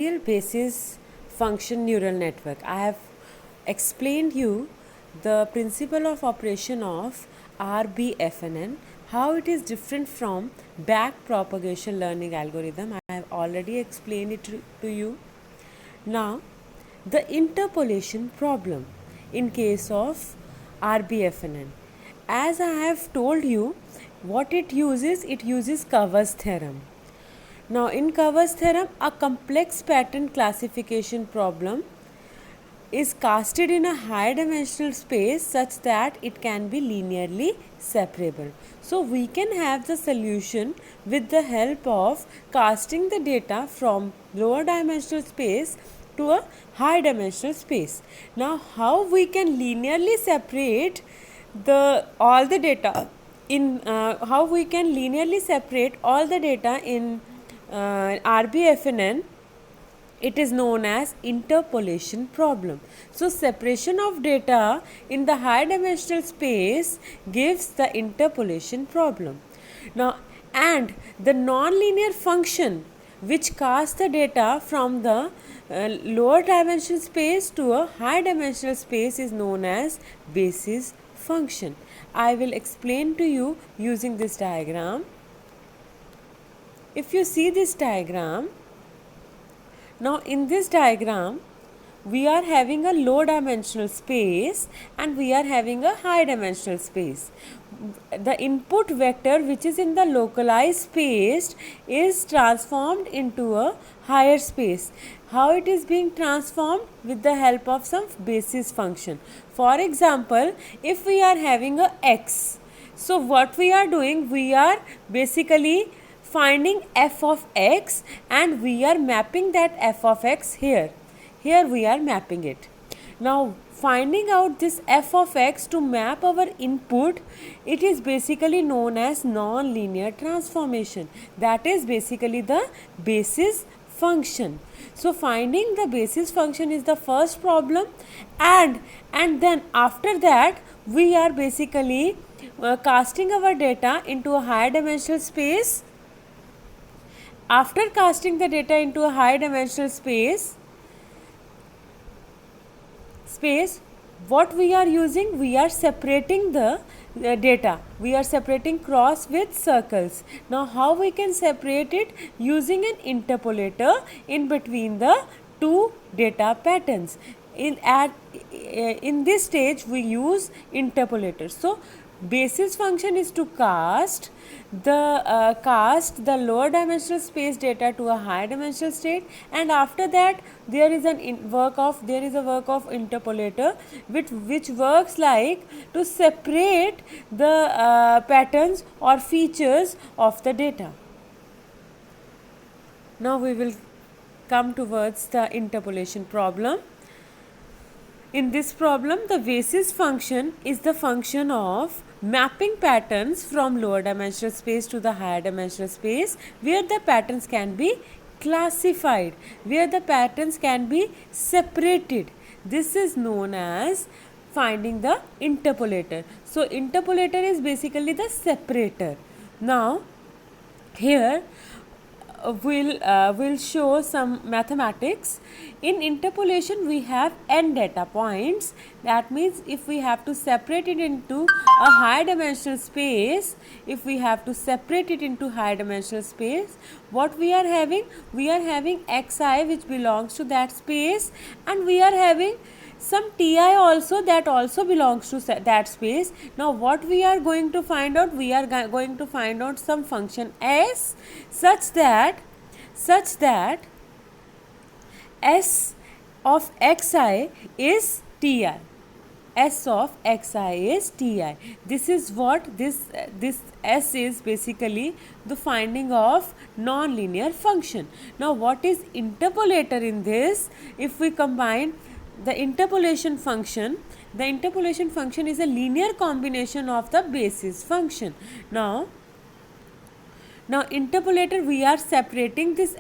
Real basis function neural network. I have explained you the principle of operation of RBFNN, how it is different from back propagation learning algorithm. I have already explained it to you. Now, the interpolation problem in case of RBFNN. As I have told you, what it uses Covers theorem. Now, in Covers theorem, a complex pattern classification problem is casted in a higher dimensional space such that it can be linearly separable. So, we can have the solution with the help of casting the data from lower dimensional space to a high dimensional space. Now, how we can linearly separate all the data in how we can linearly separate all the data in RBFNN, it is known as interpolation problem. So, separation of data in the high dimensional space gives the interpolation problem. Now, and the nonlinear function which casts the data from the lower dimensional space to a high dimensional space is known as basis function. I will explain to you using this diagram. If you see this diagram, now in this diagram we are having a low dimensional space and we are having a high dimensional space. The input vector which is in the localized space is transformed into a higher space. How it is being transformed? With the help of some basis function. For example, if we are having a x, so what we are doing, we are basically finding f of x and we are mapping that f of x here. Here we are mapping it. Now, finding out this f of x to map our input, it is basically known as non-linear transformation. That is basically the basis function. So, finding the basis function is the first problem, and then after that we are basically casting our data into a higher dimensional space. After casting the data into a high dimensional space, what we are using? We are separating the data. We are separating cross with circles. Now, how we can separate it? Using an interpolator in between the two data patterns. In this stage, we use interpolator. So, basis function is to cast the lower dimensional space data to a higher dimensional state, and after that there is a work of interpolator which works like to separate the patterns or features of the data. Now we will come towards the interpolation problem. In this problem, the basis function is the function of mapping patterns from lower dimensional space to the higher dimensional space, where the patterns can be classified, where the patterns can be separated. This is known as finding the interpolator. So, interpolator is basically the separator. Now, here we'll show some mathematics. In interpolation we have n data points. That means if we have to separate it into a higher dimensional space, what we are having? We are having xi which belongs to that space, and we are having some ti also that also belongs to that space. Now, what we are going to find out? We are going to find out some function s such that s of xi is ti. S of xi is ti. This is what this s is basically the finding of non-linear function. Now, what is interpolator in this? If we combine the interpolation function is a linear combination of the basis function. Now interpolator, we are separating this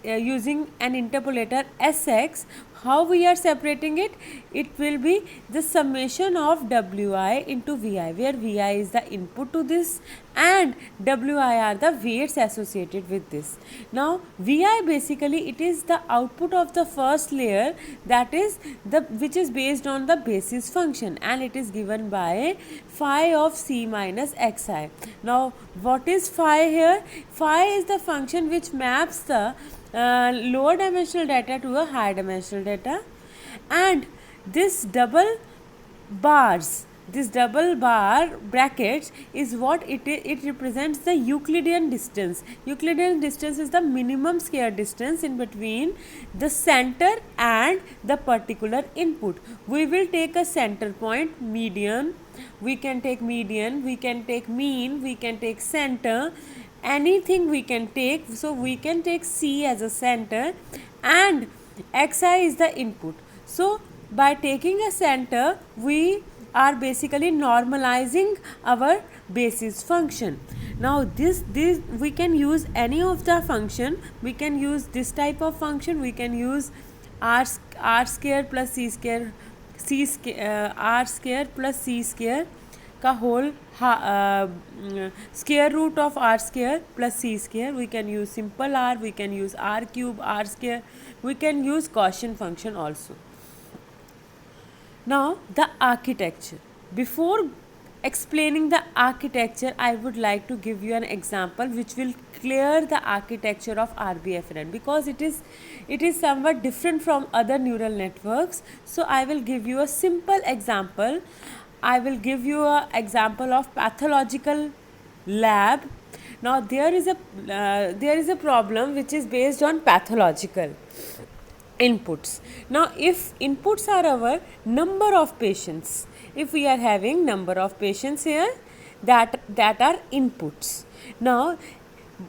using an interpolator Sx, how we are separating it? It will be the summation of Wi into Vi, where Vi is the input to this and Wi are the weights associated with this. Now Vi basically it is the output of the first layer, that is which is based on the basis function, and it is given by phi of C minus Xi. Now what is phi here? Phi is the function which maps the lower dimensional data to a higher dimensional data, and this double bar brackets is what it represents the Euclidean distance. Euclidean distance is the minimum square distance in between the center and the particular input. We will take a center point, median, we can take median, we can take mean, we can take center, anything we can take. So we can take C as a center and Xi is the input. So by taking a center, we are basically normalizing our basis function. Now this we can use any of the function. We can use this type of function, we can use r square plus c square, r square plus c square का whole square root of r square plus c square. We can use simple r, we can use r cube, r square, we can use quotient function also. Now the architecture. Before explaining the architecture, I would like to give you an example which will clear the architecture of RBFNN, because it is somewhat different from other neural networks. So I will give you a simple example. I will give you an example of pathological lab. Now there is a problem which is based on pathological inputs. Now if inputs are our number of patients, if we are having number of patients here, that are inputs. Now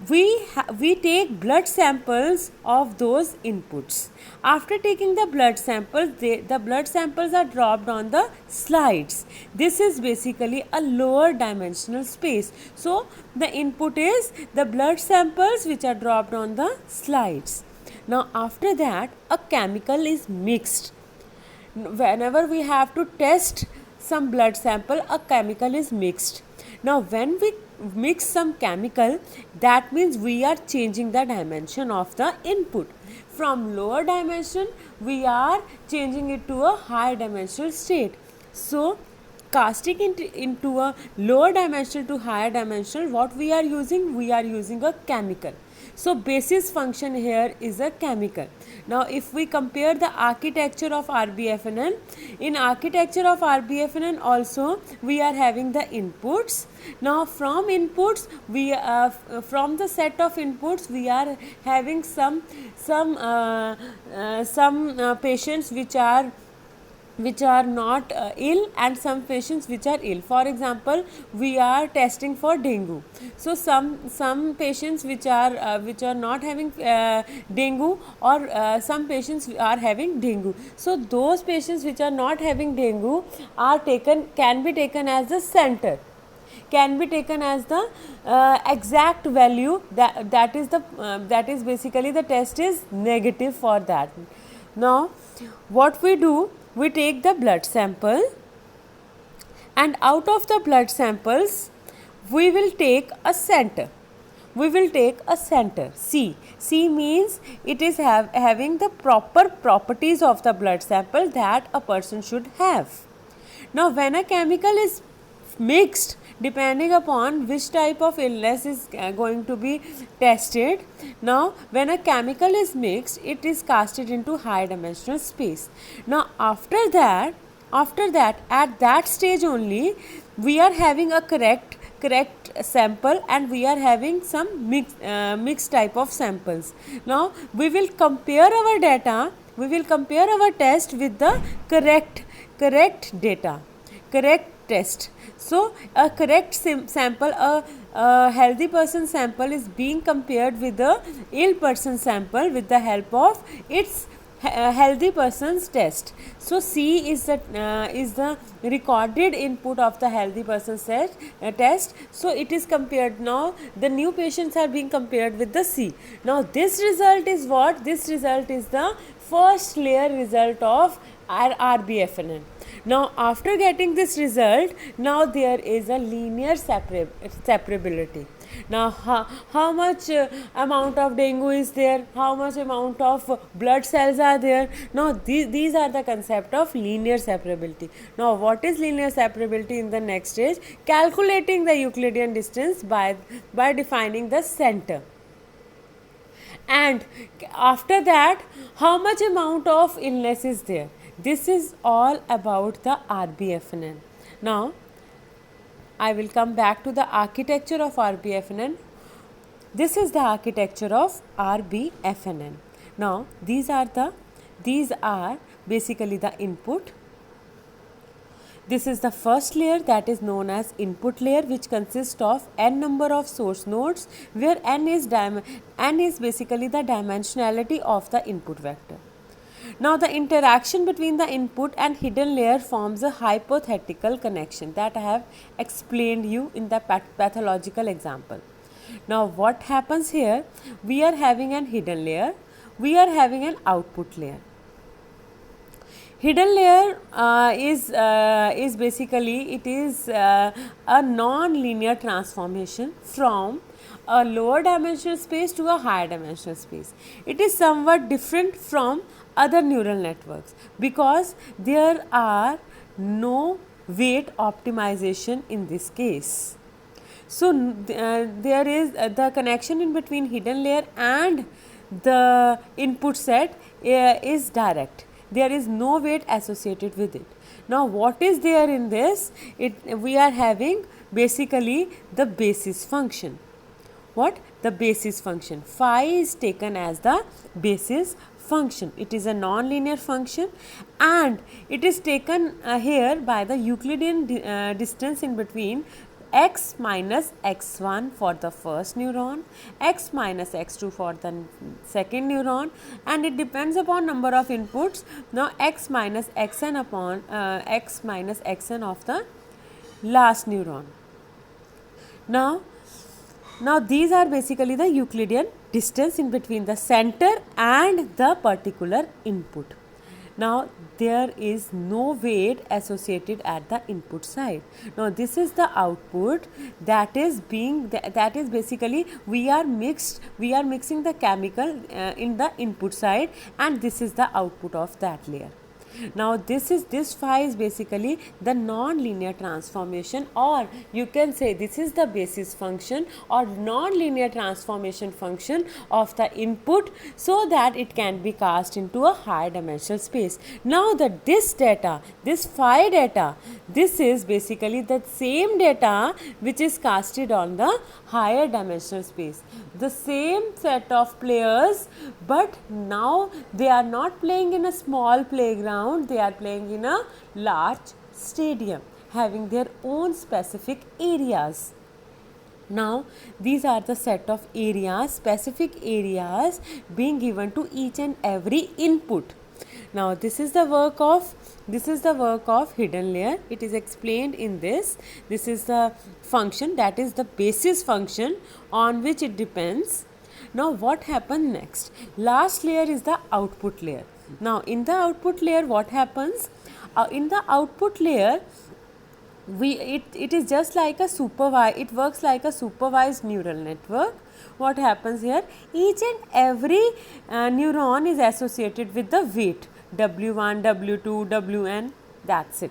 we take blood samples of those inputs. After taking the blood samples, the blood samples are dropped on the slides. This is basically a lower dimensional space. So the input is the blood samples which are dropped on the slides. Now after that, a chemical is mixed. Whenever we have to test some blood sample, a chemical is mixed. Now when we mix some chemical, that means we are changing the dimension of the input. From lower dimension, we are changing it to a higher dimensional state. So casting into a lower dimensional to higher dimensional, what we are using? We are using a chemical. So basis function here is a chemical. Now if we compare the architecture of RBFNN, in architecture of RBFNN also we are having the inputs. Now from inputs, we from the set of inputs we are having some patients which are not ill, and some patients which are ill. For example, we are testing for dengue. So some patients which are not having dengue, or some patients are having dengue. So those patients which are not having dengue can be taken as the center, can be taken as the exact value, that is basically the test is negative for that. Now what we do, we take the blood sample, and out of the blood samples we will take a center. We will take a center C. C means it is having the proper properties of the blood sample that a person should have. Now when a chemical is mixed, depending upon which type of illness is going to be tested, now when a chemical is mixed, it is casted into high dimensional space. Now after that at that stage only, we are having a correct sample, and we are having some mixed type of samples. Now we will compare our data, we will compare our test with the correct data, correct test. So a correct sample, a healthy person sample is being compared with the ill person sample with the help of its healthy person's test. So C is the recorded input of the healthy person's test. So it is compared. Now the new patients are being compared with the C. Now this result is what? This result is the first layer result of our RBFNN. Now after getting this result, now there is a linear separability. Now how much amount of dengue is there, how much amount of blood cells are there. Now these are the concept of linear separability. Now what is linear separability in the next stage? Calculating the Euclidean distance by defining the center. And after that, how much amount of illness is there? This is all about the RBFNN. Now I will come back to the architecture of RBFNN. This is the architecture of RBFNN. Now these are basically the input. This is the first layer, that is known as input layer, which consists of n number of source nodes, where n is basically the dimensionality of the input vector. Now the interaction between the input and hidden layer forms a hypothetical connection that I have explained you in the pathological example. Now what happens here? We are having an hidden layer, we are having an output layer. Hidden layer is basically, it is a non-linear transformation from a lower dimensional space to a higher dimensional space. It is somewhat different from other neural networks because there are no weight optimization in this case. So there is the connection in between hidden layer and the input set is direct. There is no weight associated with it. Now what is there in this? We are having basically the basis function. What? The basis function. Phi is taken as the basis function. It is a non-linear function and it is taken here by the Euclidean distance in between x minus x1 for the first neuron, x minus x2 for the second neuron, and it depends upon number of inputs. Now x minus xn upon x minus xn of the last neuron. Now these are basically the Euclidean distance in between the center and the particular input. Now there is no weight associated at the input side. Now this is the output that is basically we are mixing the chemical in the input side, and this is the output of that layer. Now this phi is basically the non-linear transformation, or you can say this is the basis function or non-linear transformation function of the input, so that it can be cast into a higher dimensional space. Now that this phi data, this is basically the same data which is casted on the higher dimensional space. The same set of players, but now they are not playing in a small playground, they are playing in a large stadium having their own specific areas. Now these are the set of areas, specific areas being given to each and every input. Now this is the work of hidden layer. It is explained in this. This is the function, that is the basis function on which it depends. Now what happens next? Last layer is the output layer. Now in the output layer what happens? In the output layer it is just like a it works like a supervised neural network. What happens here? Each and every neuron is associated with the weight W1, W2, Wn, that's it.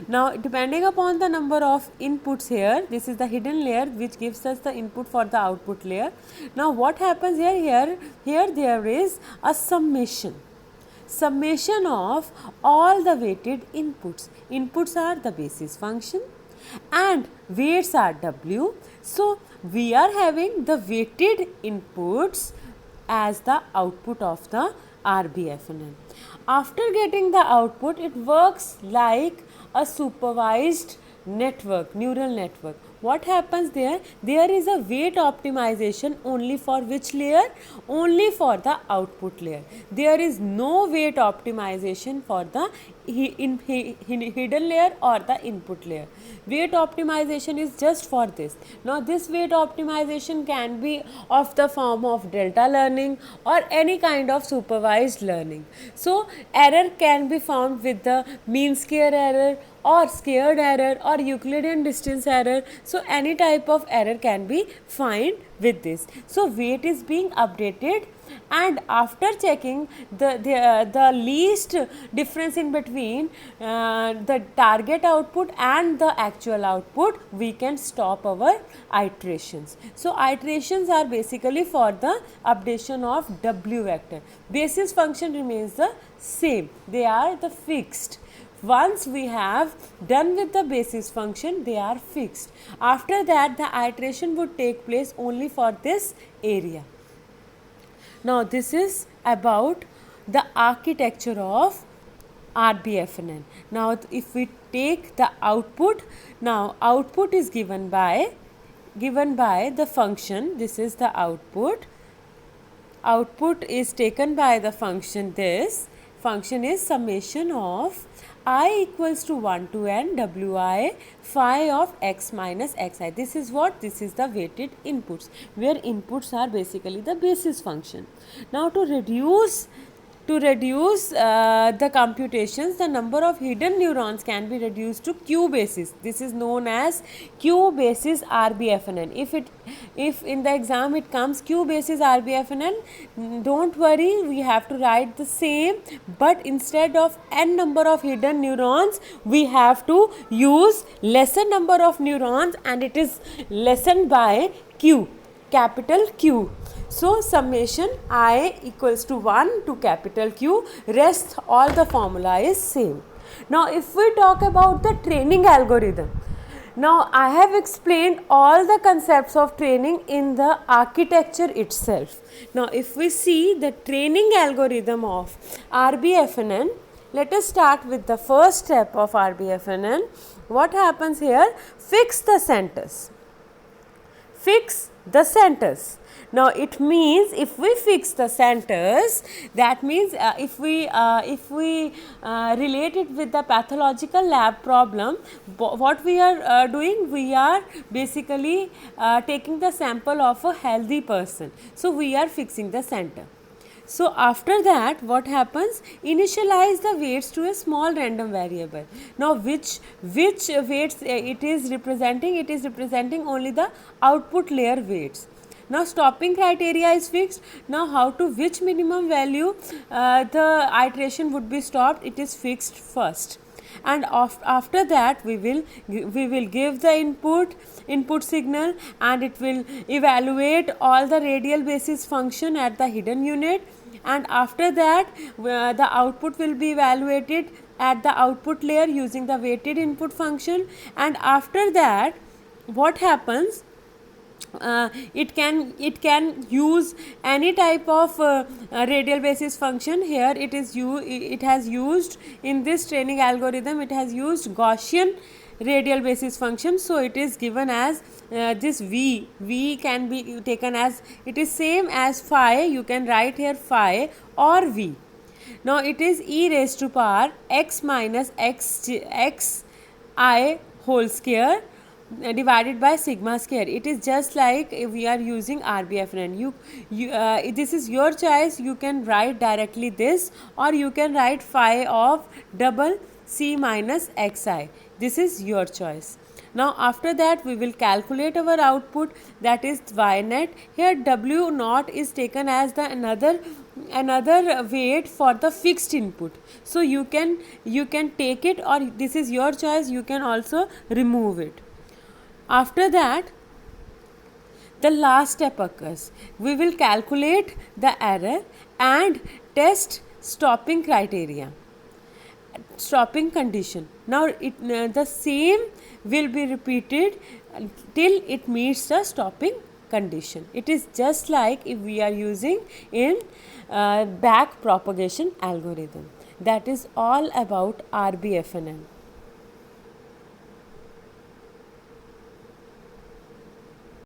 Now depending upon the number of inputs here, this is the hidden layer which gives us the input for the output layer. Now what happens here? Here there is a summation of all the weighted inputs. Inputs are the basis function and weights are W. So we are having the weighted inputs as the output of the RBFNN. After getting the output, it works like a supervised network, neural network. what happens there? There is a weight optimization only for which layer? Only for the output layer. There is no weight optimization for the hidden layer or the input layer. Weight optimization is just for this. Now this weight optimization can be of the form of delta learning or any kind of supervised learning. So error can be found with the mean square error or squared error or Euclidean distance error. So any type of error can be found with this. So weight is being updated, and after checking the least difference in between the target output and the actual output, we can stop our iterations. So iterations are basically for the updation of W vector. Basis function remains the same, they are the fixed. Once we have done with the basis function, they are fixed. After that, the iteration would take place only for this area. Now this is about the architecture of RBFNN. Now if we take the output, now output is given by the function. This is the output. Output is taken by the function. This function is summation of I equals to 1 to n wi phi of x minus xi. This is what? This is the weighted inputs, where inputs are basically the basis function. Now to reduce the computations, the number of hidden neurons can be reduced to Q basis. This is known as Q basis RBFNN. If in the exam it comes Q basis RBFNN, don't worry, we have to write the same, but instead of n number of hidden neurons, we have to use lesser number of neurons, and it is lessened by Q, capital Q. So summation I equals to 1 to capital Q, rest all the formula is same. Now if we talk about the training algorithm, now I have explained all the concepts of training in the architecture itself. Now if we see the training algorithm of RBFNN, let us start with the first step of RBFNN. What happens here? Fix the centers. Fix the centers. Now it means if we fix the centers, that means if we relate it with the pathological lab problem, what we are doing, we are basically taking the sample of a healthy person. So we are fixing the center. So after that, what happens? Initialize the weights to a small random variable. Now which weights it is representing? It is representing only the output layer weights. Now stopping criteria is fixed. Now how to which minimum value the iteration would be stopped? It is fixed first, and after that we will give the input signal, and it will evaluate all the radial basis function at the hidden unit, and after that the output will be evaluated at the output layer using the weighted input function. And after that, what happens? It can use any type of radial basis function. Here it has used in this training algorithm, it has used Gaussian radial basis function. So it is given as this v can be taken as, it is same as phi, you can write here phi or v. Now it is e raised to power x minus x I whole square divided by sigma square. It is just like if we are using RBFNN. This is your choice. You can write directly this, or you can write phi of double c minus xi. This is your choice. Now after that we will calculate our output, that is y net. Here W naught is taken as the another weight for the fixed input. So you can take it, or this is your choice, you can also remove it. After that, the last step occurs. We will calculate the error and test stopping criteria, stopping condition. Now the same will be repeated till it meets the stopping condition. It is just like if we are using in back propagation algorithm. That is all about RBFNN.